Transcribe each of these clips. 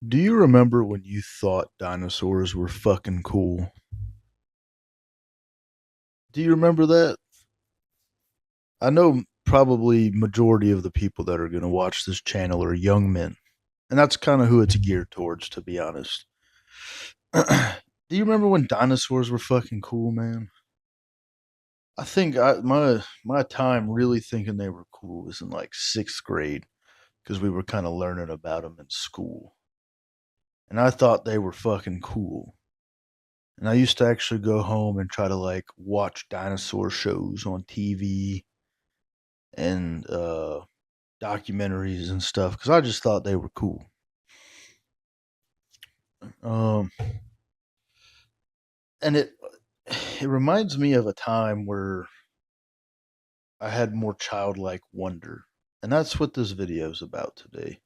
Do you remember when you thought dinosaurs were fucking cool? Do you remember that? I know probably majority of the people that are going to watch this channel are young men, and that's kind of who it's geared towards, to be honest. Do you remember when dinosaurs were fucking cool, man? I think my time really thinking they were cool was in like sixth grade because we were kind of learning about them in school, and I thought they were fucking cool. And I used to actually go home and try to like watch dinosaur shows on TV and documentaries and stuff because I just thought they were cool. Um, and it reminds me of a time where I had more childlike wonder, and that's what this video is about today.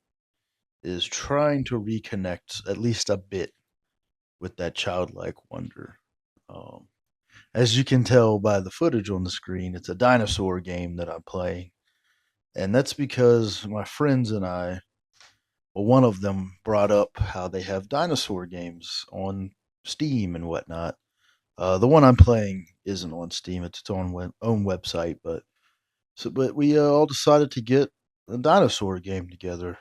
Is trying to reconnect at least a bit with that childlike wonder. Um, as you can tell by the footage on the screen, it's a dinosaur game that I'm playing. And that's because my friends and I, well, one of them brought up how they have dinosaur games on Steam and whatnot. The one I'm playing isn't on Steam; it's its own website. But we all decided to get a dinosaur game together,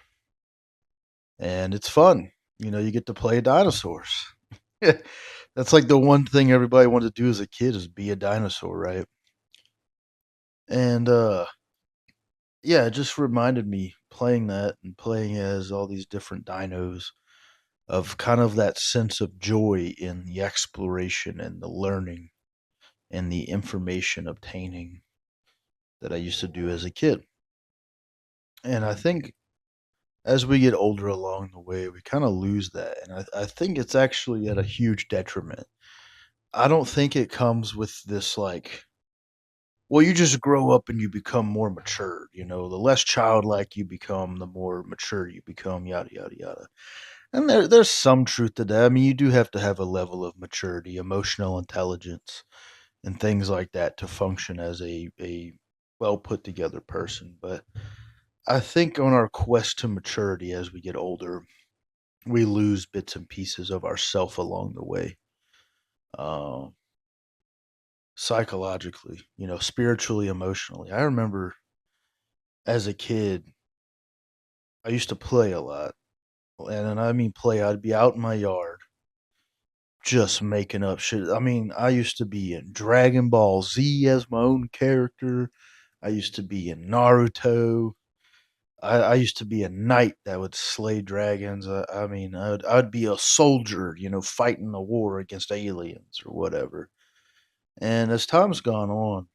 and it's fun. You know, you get to play dinosaurs. That's like the one thing everybody wanted to do as a kid is be a dinosaur, right? And yeah, it just reminded me playing that and playing as all these different dinos of kind of that sense of joy in the exploration and the learning and the information obtaining that I used to do as a kid. And I think as we get older along the way, we kind of lose that. And I think it's actually at a huge detriment. I don't think it comes with this, like, well, you just grow up and you become more mature. You know, the less childlike you become, the more mature you become, yada, yada, yada. And there's some truth to that. I mean, you do have to have a level of maturity, emotional intelligence, and things like that to function as a well put together person. But I think on our quest to maturity as we get older, we lose bits and pieces of ourself along the way. Uh, Psychologically, spiritually, emotionally. I remember as a kid, I used to play a lot. And I mean play, I'd be out in my yard just making up shit. I mean, I used to be in Dragon Ball Z as my own character. I used to be in Naruto. I used to be a knight that would slay dragons. I mean, I'd be a soldier, fighting a war against aliens or whatever. And as time's gone on,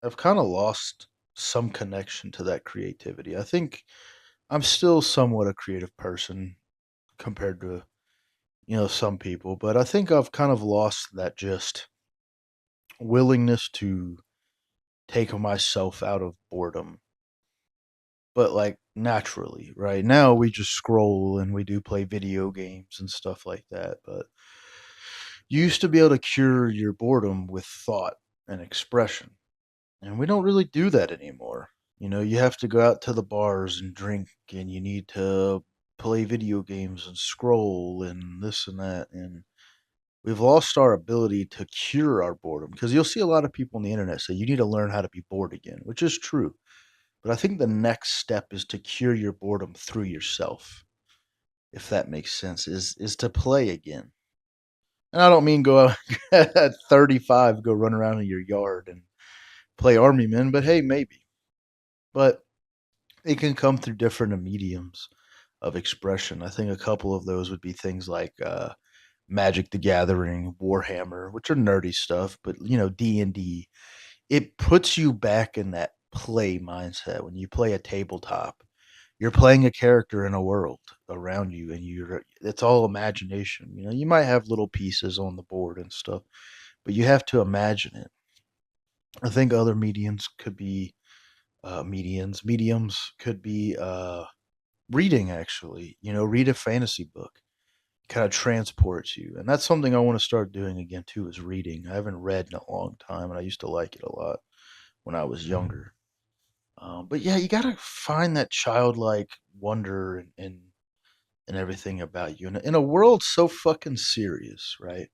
I've kind of lost some connection to that creativity. I think I'm still somewhat a creative person compared to, some people, but I think I've kind of lost that just willingness to take myself out of boredom, but like naturally. Right now, we just scroll and we do play video games and stuff like that. But you used to be able to cure your boredom with thought and expression, and we don't really do that anymore. You have to go out to the bars and drink, and you need to play video games and scroll and this and that. And we've lost our ability to cure our boredom because you'll see a lot of people on the internet say you need to learn how to be bored again, which is true. But I think the next step is to cure your boredom through yourself, if that makes sense, is to play again. And I don't mean go out at 35, go run around in your yard and play Army Men, but hey, maybe. But it can come through different mediums of expression. I think a couple of those would be things like Magic the Gathering, Warhammer, which are nerdy stuff, but D&D, it puts you back in that play mindset. When you play a tabletop, you're playing a character in a world around you, and it's all imagination. You might have little pieces on the board and stuff, but you have to imagine it. I think other mediums could be mediums could be reading, actually. Read a fantasy book, kind of transports you. And that's something I want to start doing again too, is reading. I haven't read in a long time, and I used to like it a lot when I was younger. But yeah, you gotta find that childlike wonder and and everything about you. In a world so fucking serious, right?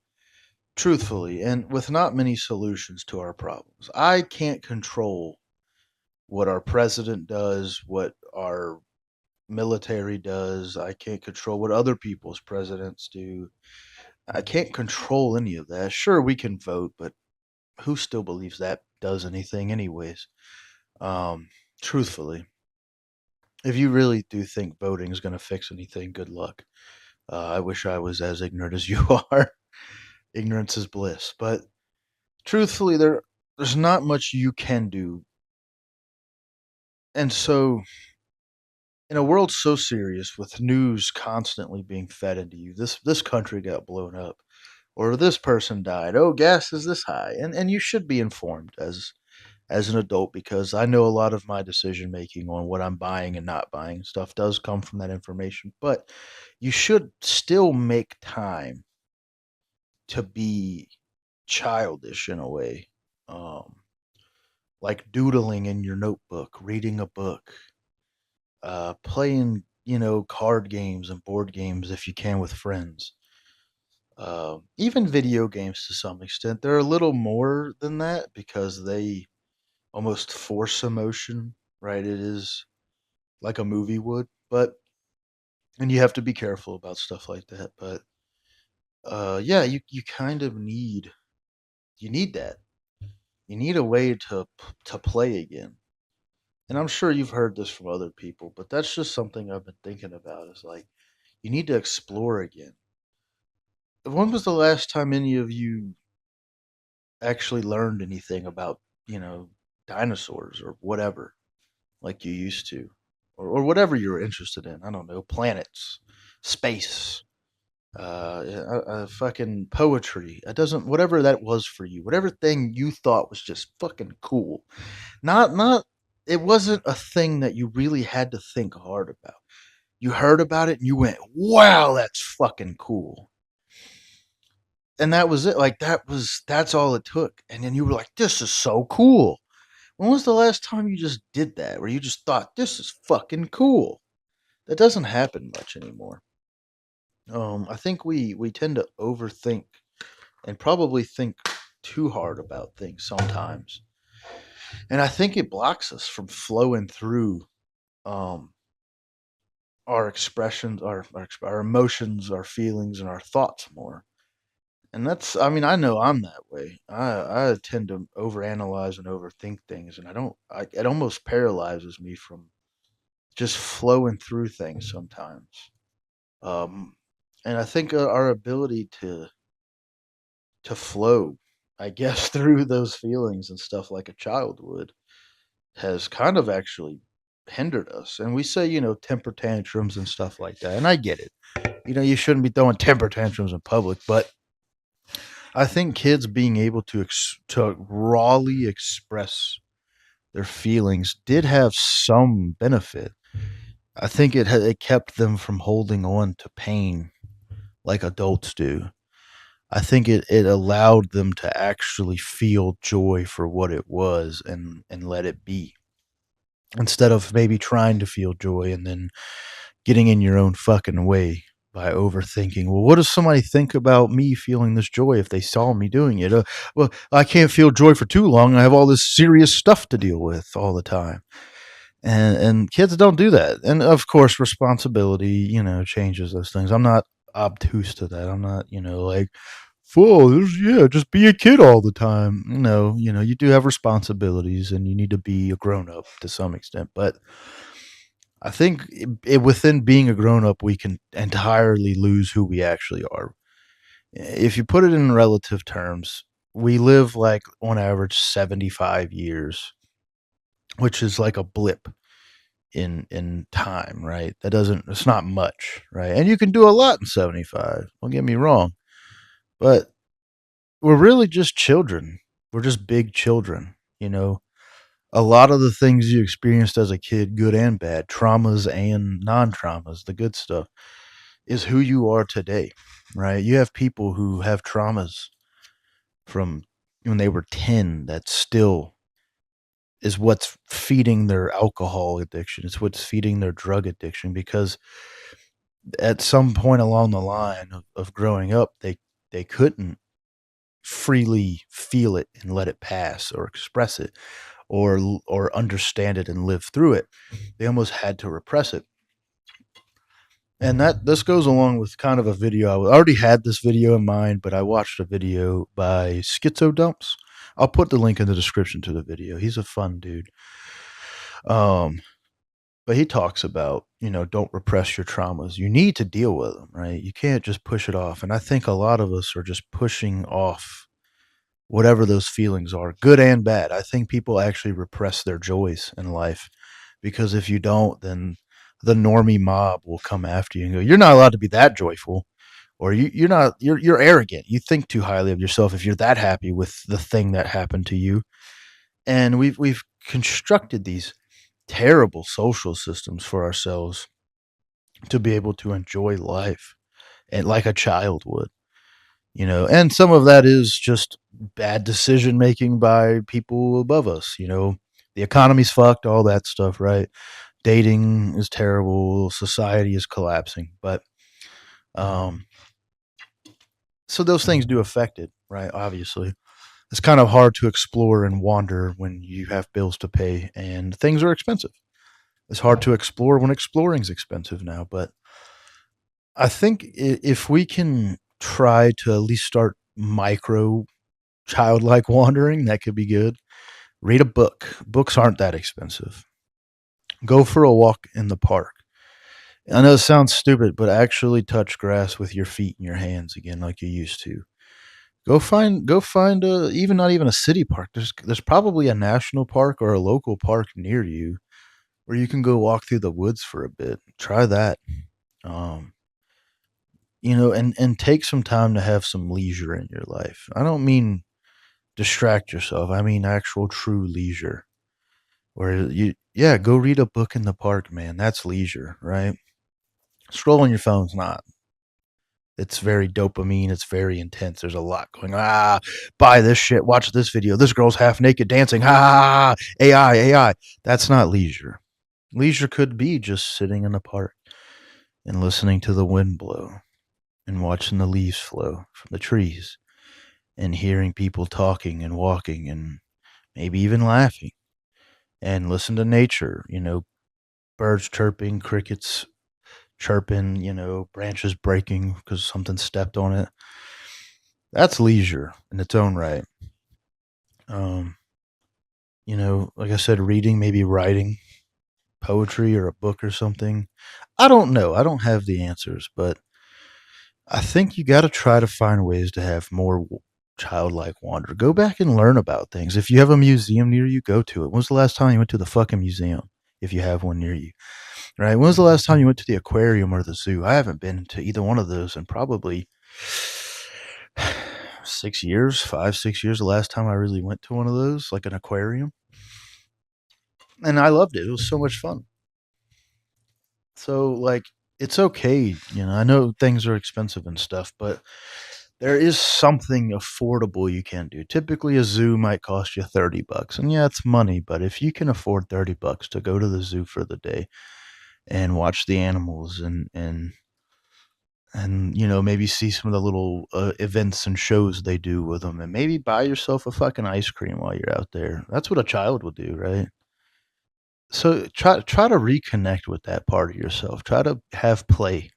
Truthfully, and with not many solutions to our problems, I can't control what our president does, what our military does. I can't control what other people's presidents do. I can't control any of that. Sure, we can vote, but who still believes that does anything, anyways? Um, Truthfully, if you really do think voting is going to fix anything, good luck. I wish I was as ignorant as you are. Ignorance is bliss. But truthfully, there's not much you can do. And so, in a world so serious, with news constantly being fed into you, this country got blown up, or this person died. Oh, gas is this high, and you should be informed as an adult, because I know a lot of my decision making on what I'm buying and not buying stuff does come from that information. But you should still make time to be childish in a way, um, like doodling in your notebook, reading a book, playing, card games and board games if you can with friends. Even video games to some extent. They're a little more than that because they almost force emotion, right? It is like a movie would, but and you have to be careful about stuff like that. But yeah, you kind of need that. You need a way to play again. And I'm sure you've heard this from other people, but that's just something I've been thinking about. Is like you need to explore again. When was the last time any of you actually learned anything about, you know, dinosaurs or whatever, like you used to, or whatever you were interested in? I don't know, planets, space, fucking poetry. It doesn't, whatever that was for you, whatever thing you thought was just fucking cool. Not, it wasn't a thing that you really had to think hard about. You heard about it and you went, wow, that's fucking cool. And that was it. Like that's all it took. And then you were like, this is so cool. When was the last time you just did that? Where you just thought, this is fucking cool? That doesn't happen much anymore. I think we tend to overthink and probably think too hard about things sometimes. And I think it blocks us from flowing through um our expressions, our emotions, our feelings, and our thoughts more. And that's, I mean, I know I'm that way. I tend to overanalyze and overthink things, and it almost paralyzes me from just flowing through things sometimes. Um, and I think our ability to flow, I guess, through those feelings and stuff like a child would, has kind of actually hindered us. And we say, temper tantrums and stuff like that, and I get it. You shouldn't be throwing temper tantrums in public, but I think kids being able to rawly express their feelings did have some benefit. I think it kept them from holding on to pain like adults do. I think it allowed them to actually feel joy for what it was and let it be, instead of maybe trying to feel joy and then getting in your own fucking way by overthinking. Well, what does somebody think about me feeling this joy if they saw me doing it? Well, I can't feel joy for too long. I have all this serious stuff to deal with all the time. And kids don't do that. And of course, responsibility, changes those things. I'm not obtuse to that. I'm not, like, full. Yeah, just be a kid all the time. You do have responsibilities, and you need to be a grown up to some extent. But I think within being a grown up, we can entirely lose who we actually are. If you put it in relative terms, we live like on average 75 years, which is like a blip in time, right? It's not much, right? And you can do a lot in 75. Don't get me wrong, but we're really just children. We're just big children, a lot of the things you experienced as a kid, good and bad, traumas and non-traumas, the good stuff, is who you are today, right? You have people who have traumas from when they were 10 that still is what's feeding their alcohol addiction. It's what's feeding their drug addiction, because at some point along the line of growing up, they couldn't freely feel it and let it pass or express it or understand it and live through it. They almost had to repress it. And that this goes along with kind of a video. I already had this video in mind, but I watched a video by Schizo Dumps. I'll put the link in the description to the video. He's a fun dude. Um, but he talks about, don't repress your traumas. You need to deal with them, right? You can't just push it off. And I think a lot of us are just pushing off whatever those feelings are, good and bad. I think people actually repress their joys in life because if you don't, then the normie mob will come after you and go, "You're not allowed to be that joyful." Or you're not you're arrogant. You think too highly of yourself if you're that happy with the thing that happened to you. And we've constructed these terrible social systems for ourselves to be able to enjoy life and like a child would, and some of that is just bad decision making by people above us, the economy's fucked, all that stuff, right? Dating is terrible, society is collapsing, but um so those things do affect it, right? Obviously it's kind of hard to explore and wander when you have bills to pay and things are expensive. It's hard to explore when exploring's expensive now, but I think if we can try to at least start micro childlike wandering, that could be good. Read a book. Books aren't that expensive. Go for a walk in the park. I know it sounds stupid, but actually touch grass with your feet and your hands again like you used to. Go find a even not even a city park. There's probably a national park or a local park near you where you can go walk through the woods for a bit. Try that. Um, and take some time to have some leisure in your life. I don't mean distract yourself. I mean actual true leisure. Where yeah, go read a book in the park, man. That's leisure, right? Scrolling your phone's not. It's very dopamine. It's very intense. There's a lot going. Buy this shit. Watch this video. This girl's half naked dancing. AI, AI. That's not leisure. Leisure could be just sitting in the park and listening to the wind blow and watching the leaves flow from the trees and hearing people talking and walking and maybe even laughing and listen to nature, birds chirping, crickets chirping, branches breaking because something stepped on it. That's leisure in its own right. Um, like I said, reading, maybe writing poetry or a book or something. I don't know. I don't have the answers, but I think you got to try to find ways to have more childlike wonder. Go back and learn about things. If you have a museum near you, go to it. When was the last time you went to the fucking museum? If you have one near you, right? When was the last time you went to the aquarium or the zoo? I haven't been to either one of those in probably 6 years, 5, 6 years. The last time I really went to one of those, like an aquarium, and I loved it. It was so much fun. So like, it's okay. I know things are expensive and stuff, but there is something affordable you can do. Typically, a zoo might cost you $30, and yeah, it's money. But if you can afford $30 to go to the zoo for the day and watch the animals and maybe see some of the little events and shows they do with them, and maybe buy yourself a fucking ice cream while you're out there. That's what a child would do, right? So try to reconnect with that part of yourself. Try to have play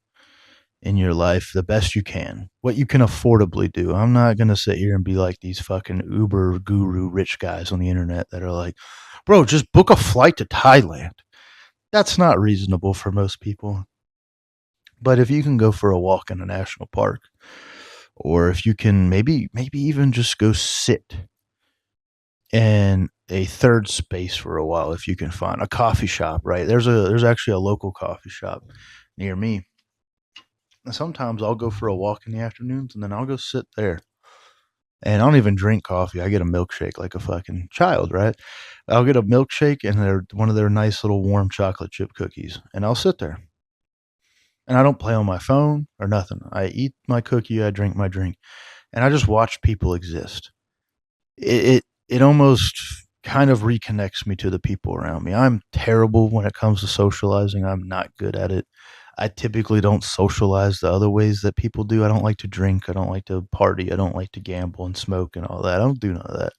in your life the best you can, what you can affordably do. I'm not going to sit here and be like these fucking Uber guru rich guys on the internet that are like, bro, just book a flight to Thailand. That's not reasonable for most people. But if you can go for a walk in a national park, or if you can maybe even just go sit in a third space for a while, if you can find a coffee shop, right? There's actually a local coffee shop near me. And sometimes I'll go for a walk in the afternoons and then I'll go sit there. And I don't even drink coffee. I get a milkshake like a fucking child, right? I'll get a milkshake and they're one of their nice little warm chocolate chip cookies. And I'll sit there. And I don't play on my phone or nothing. I eat my cookie, I drink my drink, and I just watch people exist. It almost kind of reconnects me to the people around me. I'm terrible when it comes to socializing. I'm not good at it. I typically don't socialize the other ways that people do. I don't like to drink. I don't like to party. I don't like to gamble and smoke and all that. I don't do none of that.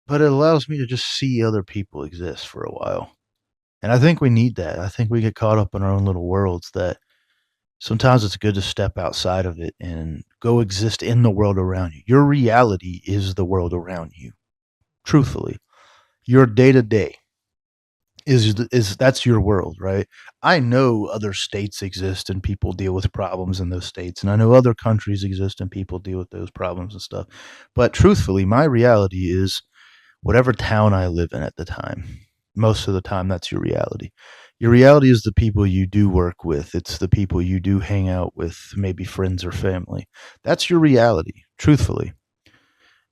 But it allows me to just see other people exist for a while. And I think we need that. I think we get caught up in our own little worlds that sometimes it's good to step outside of it and go exist in the world around you. Your reality is the world around you. Truthfully, your day to day is that's your world, right? I know other states exist and people deal with problems in those states, and I know other countries exist and people deal with those problems and stuff. But truthfully, my reality is whatever town I live in at the time. Most of the time, that's your reality. Your reality is the people you do work with. It's the people you do hang out with, maybe friends or family. That's your reality, truthfully.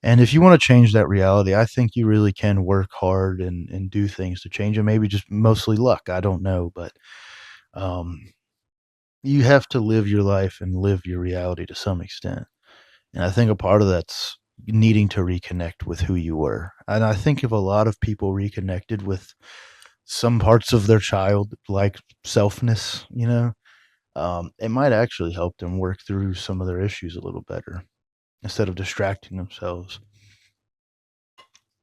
And if you want to change that reality, I think you really can work hard and do things to change it. Maybe just mostly luck. I don't know. But um, you have to live your life and live your reality to some extent. And I think a part of that's needing to reconnect with who you were. And I think if a lot of people reconnected with some parts of their child, like selfness, it might actually help them work through some of their issues a little better instead of distracting themselves.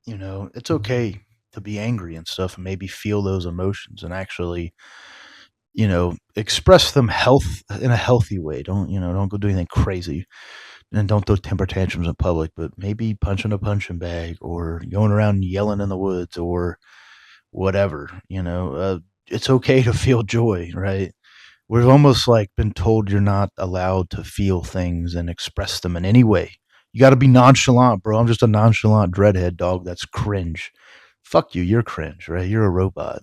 It's okay to be angry and stuff and maybe feel those emotions and actually, express them in a healthy way. Don't go do anything crazy and don't throw temper tantrums in public, but maybe punching a punching bag or going around yelling in the woods or whatever, it's okay to feel joy, right? We've almost like been told you're not allowed to feel things and express them in any way. You got to be nonchalant, bro. I'm just a nonchalant dreadhead dog. That's cringe. Fuck you. You're cringe, right? You're a robot.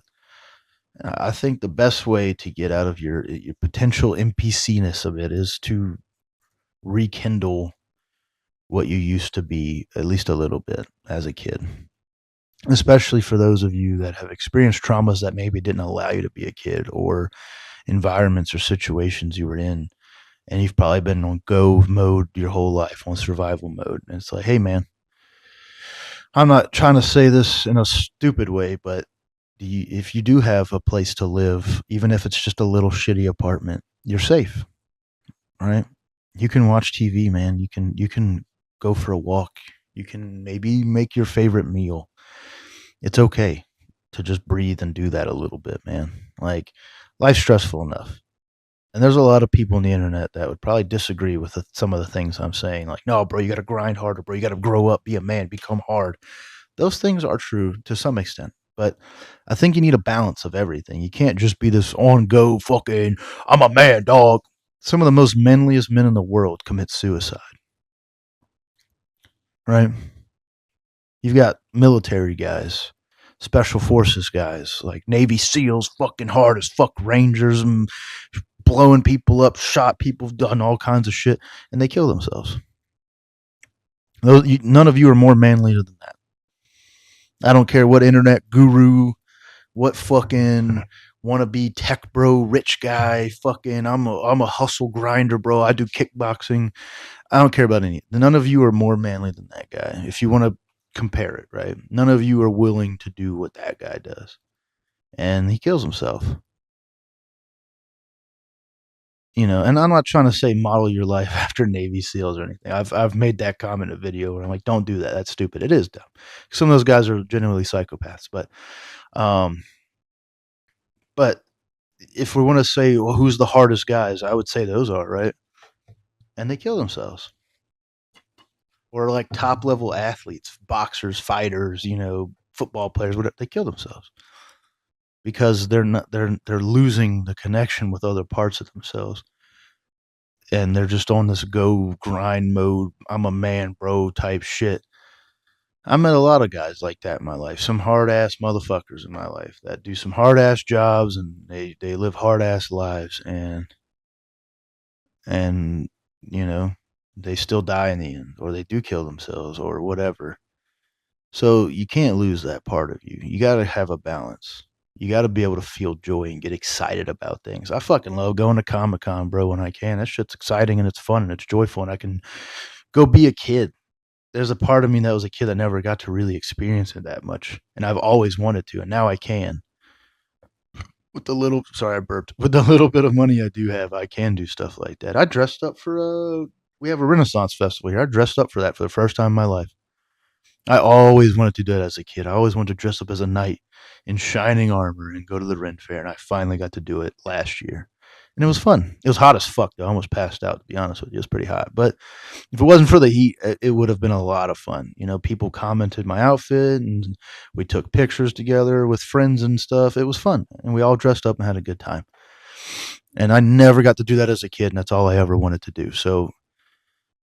I think the best way to get out of your potential NPC-ness of it is to rekindle what you used to be at least a little bit as a kid. Especially for those of you that have experienced traumas that maybe didn't allow you to be a kid or environments or situations you were in and you've probably been on go mode your whole life, on survival mode. And it's like, hey, man, I'm not trying to say this in a stupid way, but if you do have a place to live, even if it's just a little shitty apartment, you're safe, right? You can watch TV, man. You can go for a walk. You can maybe make your favorite meal. It's okay to just breathe and do that a little bit, man. Like, life's stressful enough. And there's a lot of people on the internet that would probably disagree with some of the things I'm saying. Like, no, bro, you got to grind harder, bro. You got to grow up, be a man, become hard. Those things are true to some extent. But I think you need a balance of everything. You can't just be this on go fucking, I'm a man, dog. Some of the most manliest men in the world commit suicide, right? You've got military guys, special forces guys, like Navy SEALs, fucking hard as fuck Rangers, and blowing people up, shot people, done all kinds of shit, and they kill themselves. None of you are more manly than that. I don't care what internet guru, what fucking wannabe tech bro, rich guy, fucking I'm a hustle grinder, bro. I do kickboxing. I don't care about any. None of you are more manly than that guy. If you want to compare it, right? None of you are willing to do what that guy does, and he kills himself. And I'm not trying to say model your life after Navy SEALs or anything. I've made that comment in a video where I'm like, don't do that. That's stupid. It is dumb. Some of those guys are genuinely psychopaths, um, but if we want to say, well, who's the hardest guys, I would say those are, right? And they kill themselves. Or like top level athletes, boxers, fighters, football players, whatever, they kill themselves because they're losing the connection with other parts of themselves. And they're just on this go grind mode. I'm a man, bro, type shit. I met a lot of guys like that in my life. Some hard ass motherfuckers in my life that do some hard ass jobs and they live hard ass lives and you know they still die in the end or they do kill themselves or whatever. So you can't lose that part of you. You got to have a balance. You got to be able to feel joy and get excited about things. I fucking love going to Comic Con, bro, when I can. That shit's exciting and it's fun and it's joyful and I can go be a kid. There's a part of me that was a kid that never got to really experience it that much. And I've always wanted to, and now I can. With the little, sorry, I burped. With the little bit of money I do have, I can do stuff like that. I dressed up for we have a Renaissance festival here. I dressed up for that for the first time in my life. I always wanted to do that as a kid. I always wanted to dress up as a knight in shining armor and go to the Ren Fair, and I finally got to do it last year. And it was fun. It was hot as fuck, though. I almost passed out, to be honest with you. It was pretty hot. But if it wasn't for the heat, it would have been a lot of fun. You know, people commented my outfit, and we took pictures together with friends and stuff. It was fun, and we all dressed up and had a good time. And I never got to do that as a kid, and that's all I ever wanted to do. So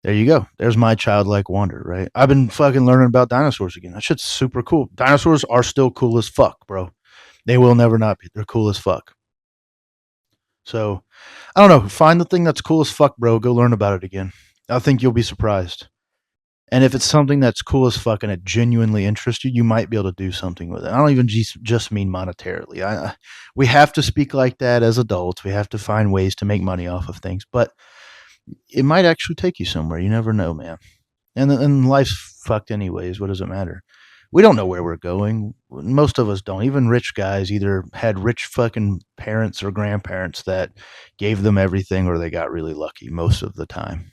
there you go. There's my childlike wonder, right? I've been fucking learning about dinosaurs again. That shit's super cool. Dinosaurs are still cool as fuck, bro. They will never not be. They're cool as fuck. So I don't know. Find the thing that's cool as fuck, bro. Go learn about it again. I think you'll be surprised. And if it's something that's cool as fuck and it genuinely interests you, you might be able to do something with it. I don't even just mean monetarily. We have to speak like that as adults. We have to find ways to make money off of things, but it might actually take you somewhere. You never know, man. And life's fucked anyways. What does it matter? We don't know where we're going. Most of us don't. Even rich guys either had rich fucking parents or grandparents that gave them everything or they got really lucky most of the time.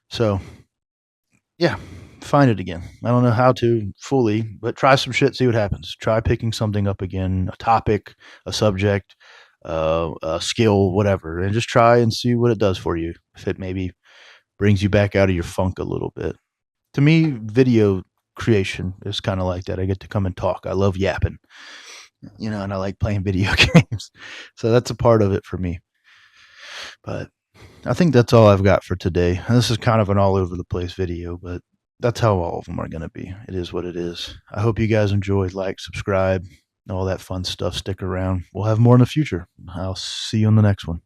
So yeah, find it again. I don't know how to fully, but try some shit, see what happens. Try picking something up again, a topic, a subject, a skill, whatever, and just try and see what it does for you. If it maybe brings you back out of your funk a little bit. To me, video creation is kind of like that. I get to come and talk. I love yapping, you know, and I like playing video games. So that's a part of it for me. But I think that's all I've got for today. This is kind of an all over the place video, but that's how all of them are going to be. It is what it is. I hope you guys enjoyed. Like, subscribe, all that fun stuff. Stick around. We'll have more in the future. I'll see you in the next one.